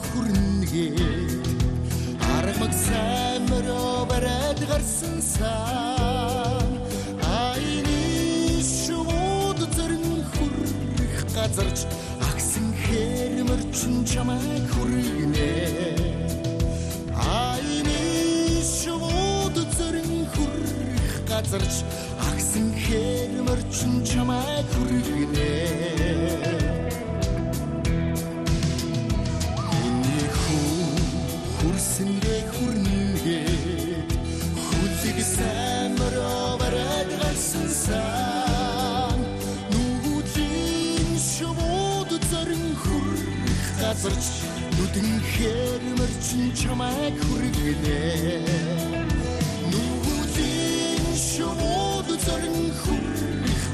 хүрнэгээ аргамаг сайн мөрөө барайд гарсан сан айны шууд зөрн хүрэх газарч агсан хэрмэрчин чамайг хүргэнэ айны шууд зөрн хүрэх газарч агсан хэрмэрчин чамайг хүргэнэ Хүрсэнгээ хүрнэгээд хүлэг саймроо барайд гарсан сан нүгүлийн шууд зөрн хүрэх газарч нүдэн хэрмэрчин чамайг хүргэнэ нүгүлийн шууд зөрн хүрэх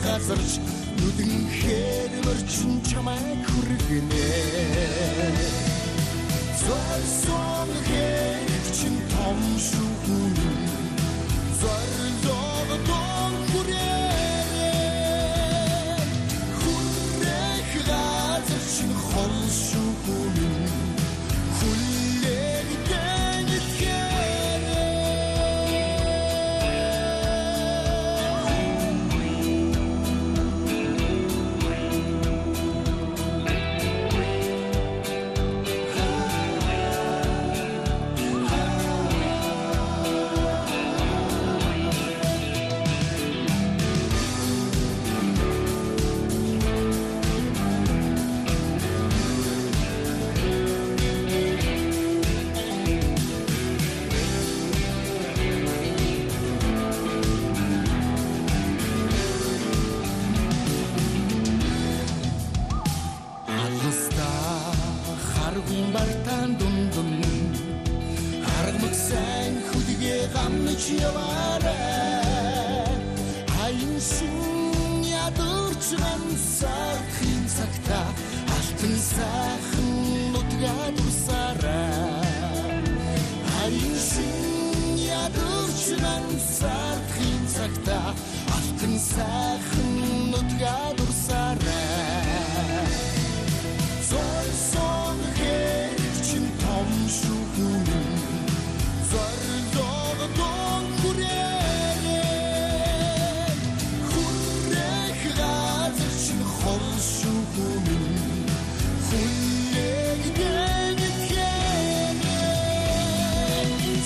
газарч нүдэн хэрмэрчин чамайг хүргэнэ Zorson geçin tam şuhun Zorlog don kurere Hurrek gazırçın xol şuhun Kullegden etkere Bartan dundun Argmık sen hudige gamlıç yavara Hayınşın yadırçıgan sarkın sakta Altın sakın nutga dursara Hayınşın yadırçıgan sarkın sakta Altın sakın nutga dursara Zorson geçin tam şuhun Zorlog don kurere Hurrek gazırçın xol şuhun Kullegden etkere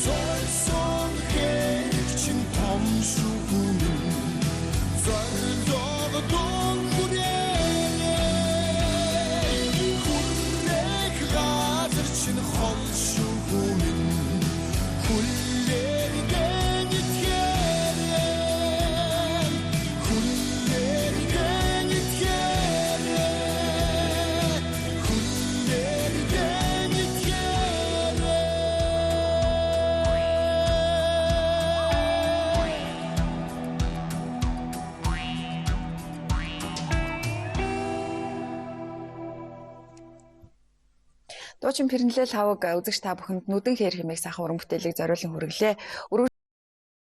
Zorson geçin tam şuhun Zorlog don kurere Çin xol şuhun kullerden etkere kullerden etkere kullerden etkere Дуучин Пэрнэлэл хаваг үзэгч та бүхэнд нүдэн хээр хэмээх сайхан уран бүтээлийг зориулан хүргэлээ.